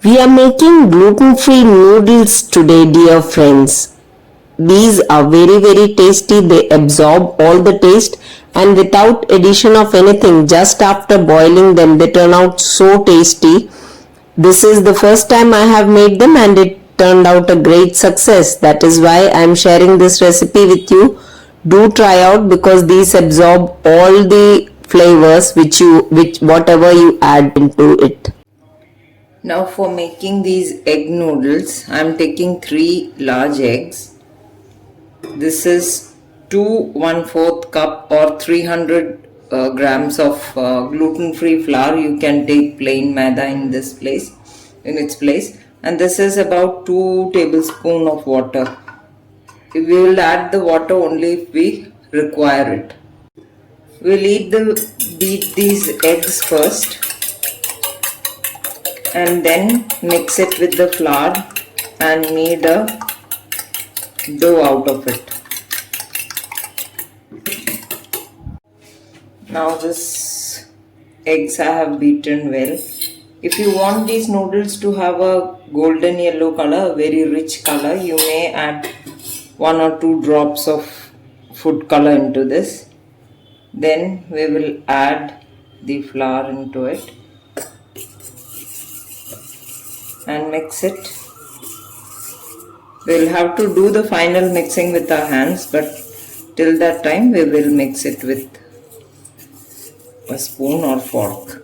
We are making gluten-free noodles today, dear friends. These are very tasty. They absorb all the taste and without addition of anything, just after boiling them, they turn out so tasty. This is the first time I have made them and it turned out a great success. That is why I am sharing this recipe with you. Do try out because these absorb all the flavors which whatever you add into it. Now for making these egg noodles, I am taking 3 large eggs. This is 2 1/4 cup or 300 grams of gluten-free flour. You can take plain maida in its place. And this is about 2 tablespoons of water. We will add the water only if we require it. We'll beat these eggs first and then mix it with the flour and knead a dough out of it. Now this eggs I have beaten well. If you want these noodles to have a golden yellow color, a very rich color, you may add 1 or 2 drops of food color into this. Then we will add the flour into it and mix it. We'll have to do the final mixing with our hands, but till that time we will mix it with a spoon or fork.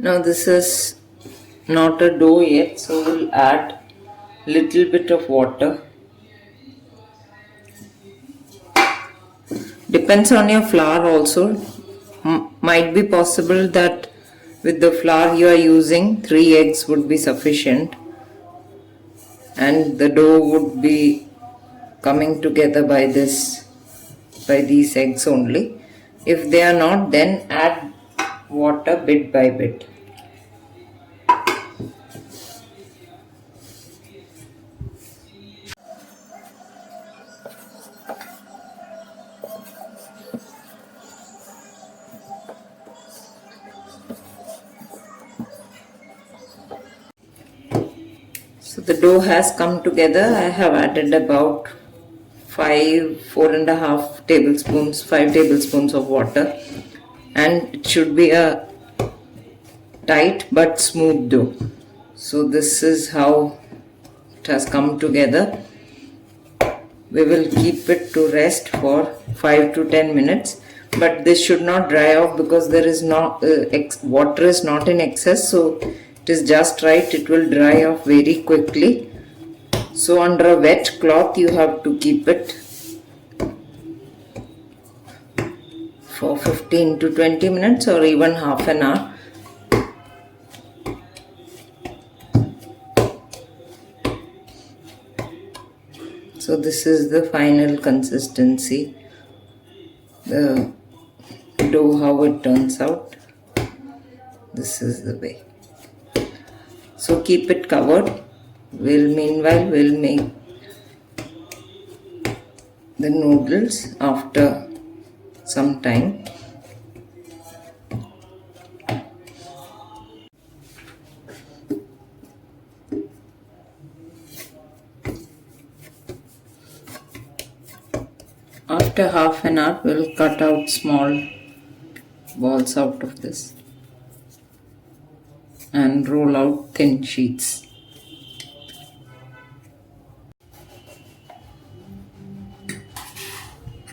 Now this is not a dough yet, so we'll add little bit of water. Depends on your flour also. Might be possible that with the flour you are using 3 eggs would be sufficient and the dough would be coming together by these eggs only. If they are not, then add water bit by bit. So the dough has come together. I have added about 4.5 tablespoons, 5 tablespoons of water, and it should be a tight but smooth dough. So this is how it has come together. We will keep it to rest for 5 to 10 minutes, but this should not dry off because there is water is not in excess, so it is just right. It will dry off very quickly. So under a wet cloth you have to keep it for 15 to 20 minutes or even half an hour. So this is the final consistency, the dough, how it turns out. This is the way. So keep it covered. Meanwhile we'll make the noodles after some time. After half an hour, we'll cut out small balls out of this and roll out thin sheets.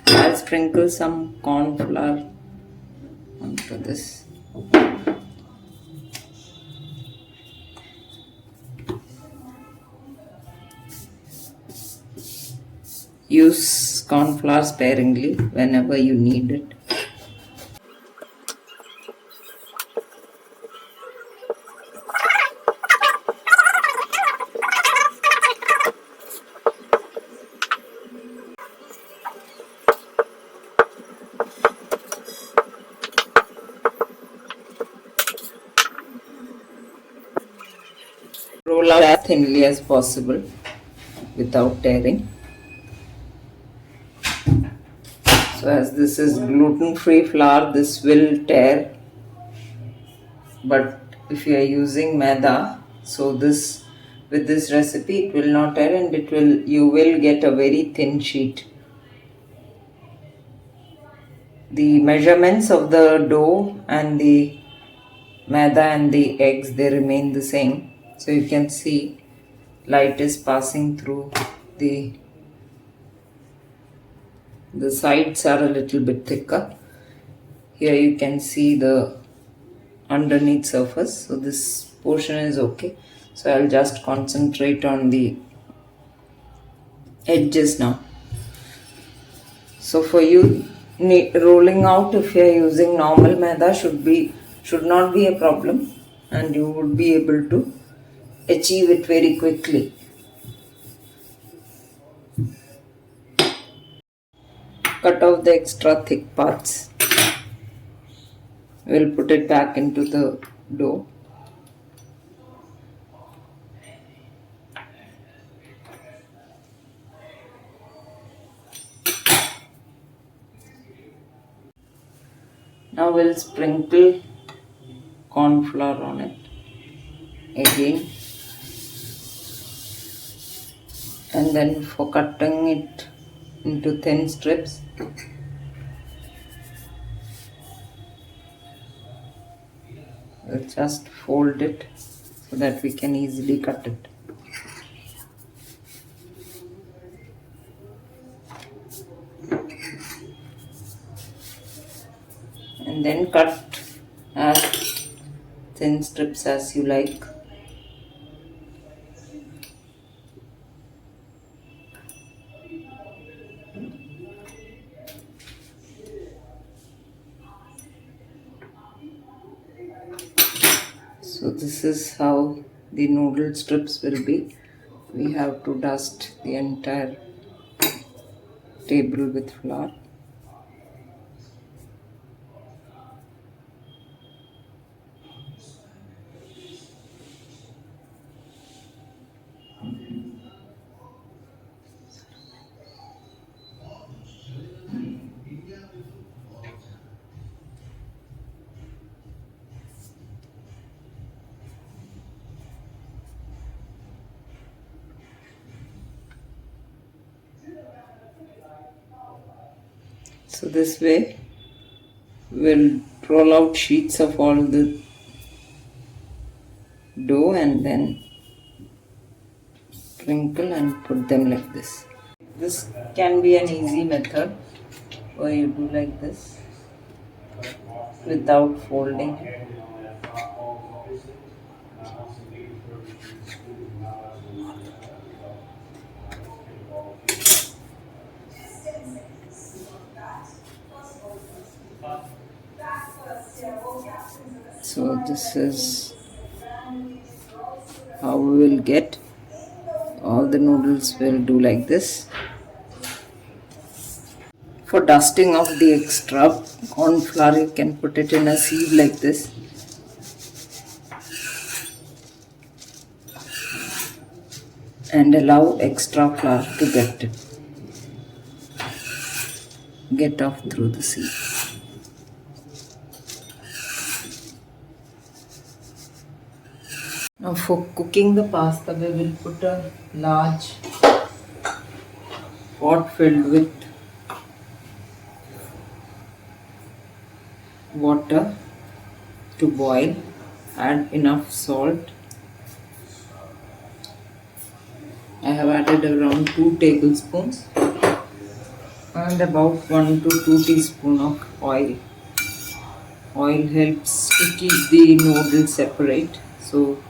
I'll sprinkle some corn flour onto this. Use corn flour sparingly whenever you need it. thinly as possible without tearing. So as this is gluten-free flour, this will tear, but if you are using maida, so this with this recipe it will not tear, and you will get a very thin sheet. The measurements of the dough and the maida and the eggs, they remain the same. So you can see light is passing through the sides are a little bit thicker. Here you can see the underneath surface, so this portion is okay. So I'll just concentrate on the edges now. So for you, rolling out, if you are using normal maida, should not be a problem, and you would be able to achieve it very quickly. Cut off the extra thick parts. We'll put it back into the dough. Now we'll sprinkle corn flour on it again, and then for cutting it into thin strips, we'll just fold it so that we can easily cut it. And then cut as thin strips as you like. So this is how the noodle strips will be. We have to dust the entire table with flour. So this way we'll roll out sheets of all the dough and then sprinkle and put them like this. This can be an easy method where you do like this without folding. So this is how we will get all the noodles. Will do like this. For dusting off the extra corn flour, you can put it in a sieve like this. And allow extra flour to get off through the sieve. Now for cooking the pasta, we will put a large pot filled with water to boil. Add enough salt. I have added around 2 tablespoons and about 1 to 2 teaspoons of oil. Oil helps to keep the noodles separate. So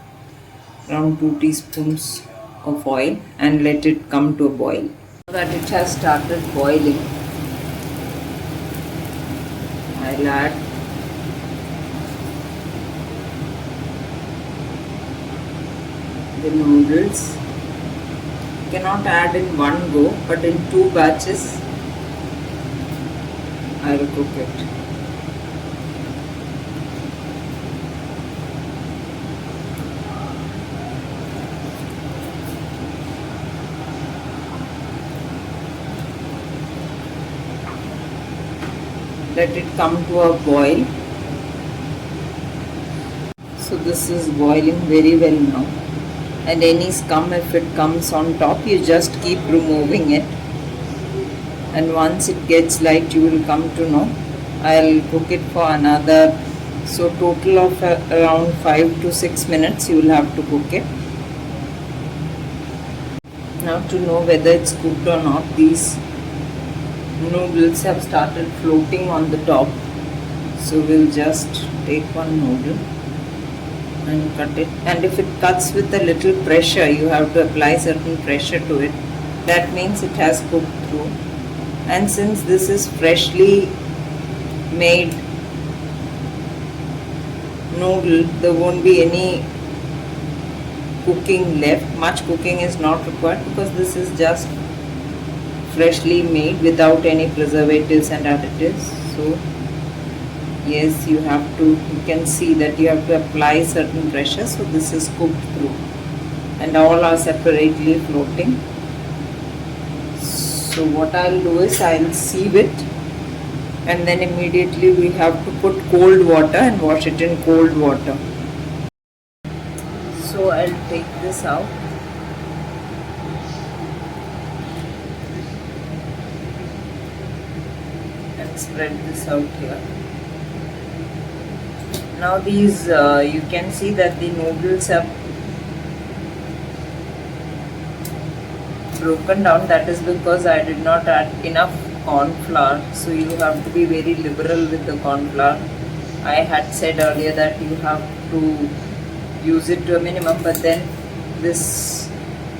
around 2 teaspoons of oil, and let it come to a boil. Now that it has started boiling, I'll add the noodles. You cannot add in one go, but in 2 batches I will cook it. let it come to a boil. So this is boiling very well now, and any scum, if it comes on top, you just keep removing it, and once it gets light you will come to know. I'll cook it for another, so total of around 5 to 6 minutes you will have to cook it. Now to know whether it's cooked or not, these noodles have started floating on the top, so we'll just take one noodle and cut it, and if it cuts with a little pressure, you have to apply certain pressure to it, that means it has cooked through. And since this is freshly made noodle, there won't be any cooking left. Much cooking is not required because this is just freshly made without any preservatives and additives. So yes, you can see that you have to apply certain pressure, so this is cooked through and all are separately floating. So what I'll do is I'll sieve it, and then immediately we have to put cold water and wash it in cold water. So I'll take this out. And spread this out here. Now these, you can see that the noodles have broken down. That is because I did not add enough corn flour. So you have to be very liberal with the corn flour. I had said earlier that you have to use it to a minimum, but then this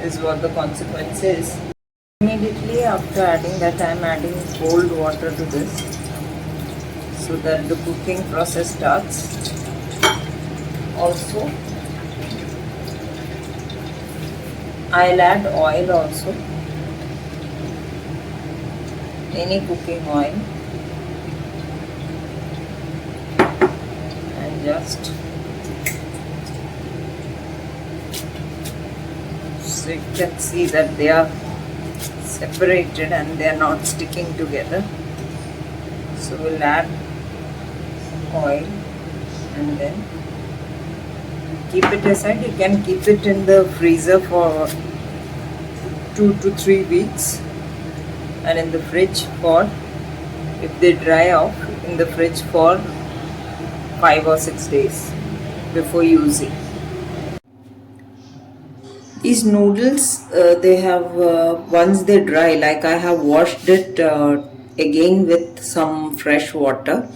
is what the consequence is. Immediately after adding that, I am adding cold water to this so that the cooking process starts. Also, I'll add oil also, any cooking oil, and just so you can see that they are separated and they are not sticking together. So we'll add oil and then keep it aside. You can keep it in the freezer for 2 to 3 weeks, and in the fridge for, if they dry off, in the fridge for 5 or 6 days before using. These noodles, they have, once they dry, like I have washed it again with some fresh water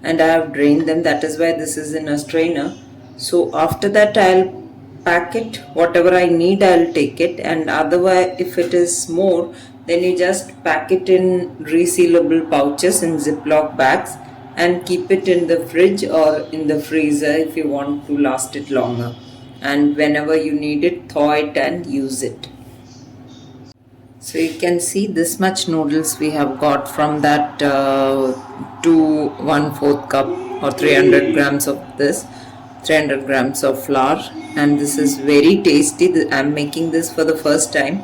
and I have drained them. That is why this is in a strainer. So after that I'll pack it, whatever I need I'll take it, and otherwise if it is more, then you just pack it in resealable pouches in Ziploc bags and keep it in the fridge or in the freezer if you want to last it longer. And whenever you need it, thaw it and use it. So you can see this much noodles we have got from that 2 1/4 cup or 300 grams of this, 300 grams of flour, and this is very tasty. I'm making this for the first time,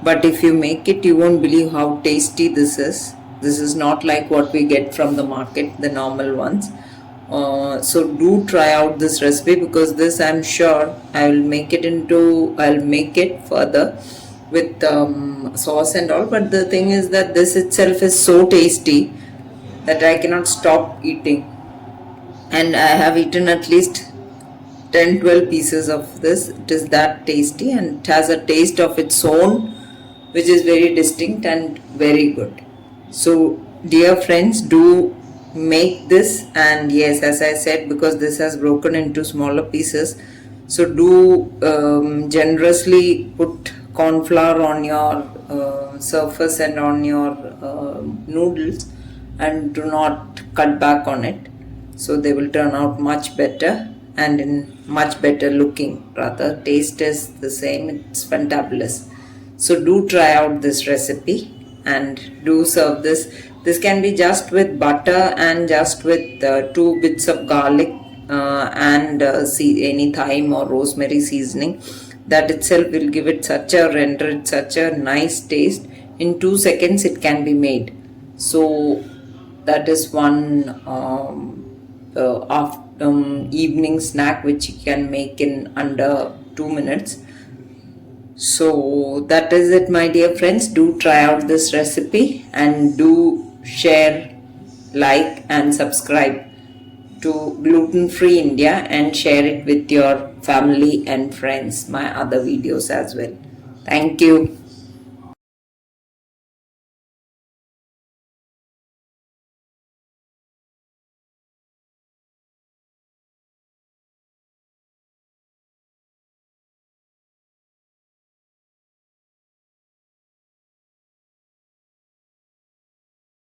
but if you make it, you won't believe how tasty this is. This is not like what we get from the market, the normal ones. So do try out this recipe, because this I'm sure I'll make it further with sauce and all, but the thing is that this itself is so tasty that I cannot stop eating, and I have eaten at least 10-12 pieces of this. It is that tasty and it has a taste of its own which is very distinct and very good. So dear friends, do make this, and yes, as I said, because this has broken into smaller pieces, so do generously put corn flour on your surface and on your noodles, and do not cut back on it, so they will turn out much better and in much better looking. Rather, taste is the same, it's fantabulous. So do try out this recipe and do serve this. This can be just with butter and just with 2 bits of garlic and any thyme or rosemary seasoning. That itself will give it render it such a nice taste. In 2 seconds it can be made. So that is one evening snack which you can make in under 2 minutes. So that is it, my dear friends. Do try out this recipe and do share, like and subscribe to Gluten Free India and share it with your family and friends, my other videos as well. Thank you.